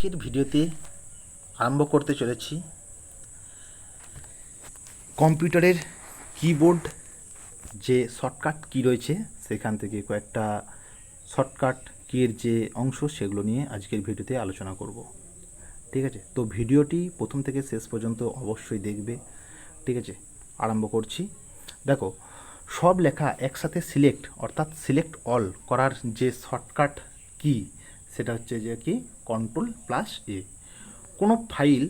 আজকের ভিডিওতে আরম্ভ করতে চলেছি কম্পিউটারের কিবোর্ড যে শর্টকাট কী রয়েছে সেখান থেকে কয়েকটা শর্টকাট কির যে অংশ সেগুলো নিয়ে আজকের ভিডিওতে আলোচনা করব। ঠিক আছে, তো ভিডিওটি প্রথম থেকে শেষ পর্যন্ত অবশ্যই দেখবে। ঠিক আছে, আরম্ভ করছি। দেখো, সব লেখা একসাথে সিলেক্ট অর্থাৎ সিলেক্ট অল করার যে শর্টকাট কি সেটা হচ্ছে যে কি Ctrl+A। কোনো ফাইল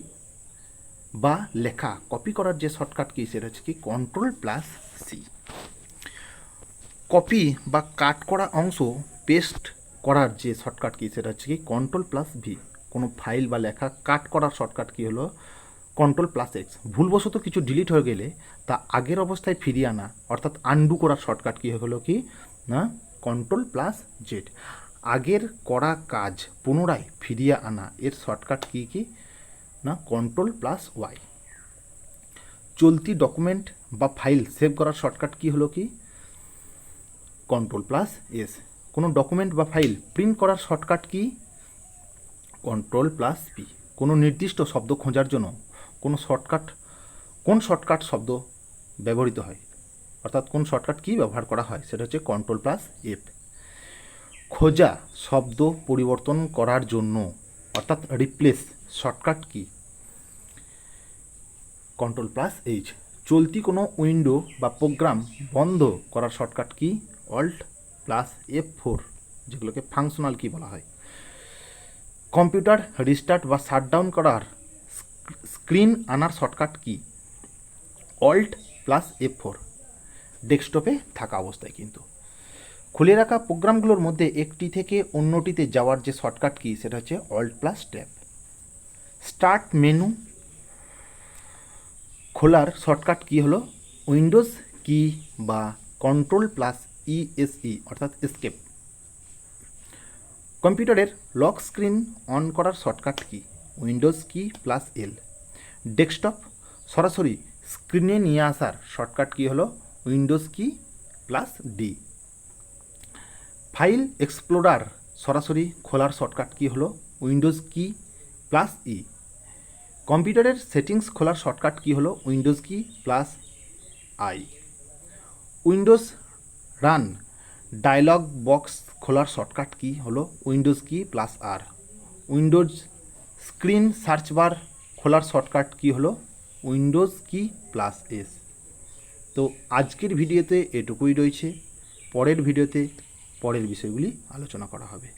বা লেখা কপি করার যে শর্টকাট কি সেটা হচ্ছে কি Ctrl+C। কপি বা কাট করা অংশ পেস্ট করার যে শর্টকাট কি সেটা হচ্ছে কি Ctrl+V। কোনো ফাইল বা লেখা কাট করার শর্টকাট কি হলো Ctrl+X। ভুলবশত কিছু ডিলিট হয়ে গেলে তা আগের অবস্থায় ফিরিয়ে আনা অর্থাৎ আনডু করার শর্টকাট কি হলো কি না Ctrl+Z। আগের করা কাজ পুনরায় ফিরিয়ে আনা এর শর্টকাট কি কি না Ctrl+Y। চলতি ডকুমেন্ট বা ফাইল সেভ করার শর্টকাট কি হলো কি Ctrl+S। কোনো ডকুমেন্ট বা ফাইল প্রিন্ট করার শর্টকাট কি Ctrl+P। কোনো নির্দিষ্ট শব্দ খোঁজার জন্য কোন শর্টকাট শব্দ ব্যবহৃত হয় অর্থাৎ কোন শর্টকাট কি ব্যবহার করা হয় সেটা হচ্ছে Ctrl+F। খোঁজা শব্দ পরিবর্তন করার জন্য অর্থাৎ রিপ্লেস শর্টকাট কি Ctrl+H। চলতি কোনো উইন্ডো বা প্রোগ্রাম বন্ধ করার শর্টকাট কি Alt+F4, যেগুলোকে ফাংশনাল কি বলা হয়। কম্পিউটার রিস্টার্ট বা শাটডাউন করার স্ক্রিন আনার শর্টকাট কি Alt+F4, ডেস্কটপে থাকা অবস্থায়। কিন্তু খুলে রাখা প্রোগ্রামগুলোর মধ্যে একটি থেকে অন্যটিতে যাওয়ার যে শর্টকাট কি সেটা হচ্ছে Alt+Tab। স্টার্ট মেনু খোলার শর্টকাট কি হলো উইন্ডোজ কি বা Ctrl+ESC অর্থাৎ এসকেপ। কম্পিউটারের লক স্ক্রিন অন করার শর্টকাট কি উইন্ডোজ কি +L। ডেস্কটপ সরাসরি স্ক্রিনে নিয়ে আসার শর্টকাট কি হলো উইন্ডোজ কি +D। ফাইল এক্সপ্লোরার সরাসরি খোলার শর্টকাট কি হলো উইন্ডোজ কি +E। কম্পিউটারের সেটিংস খোলার শর্টকাট কি হলো উইন্ডোজ কি +I। Windows run dialogue box খোলার শর্টকাট কি হলো উইন্ডোজ কি +R। Windows screen search bar খোলার শর্টকাট কি হলো উইন্ডোজ কি +S। তো আজকের ভিডিওতে এটুকুই রয়েছে। পরের ভিডিওতে পরের বিষয়গুলি আলোচনা করা হবে।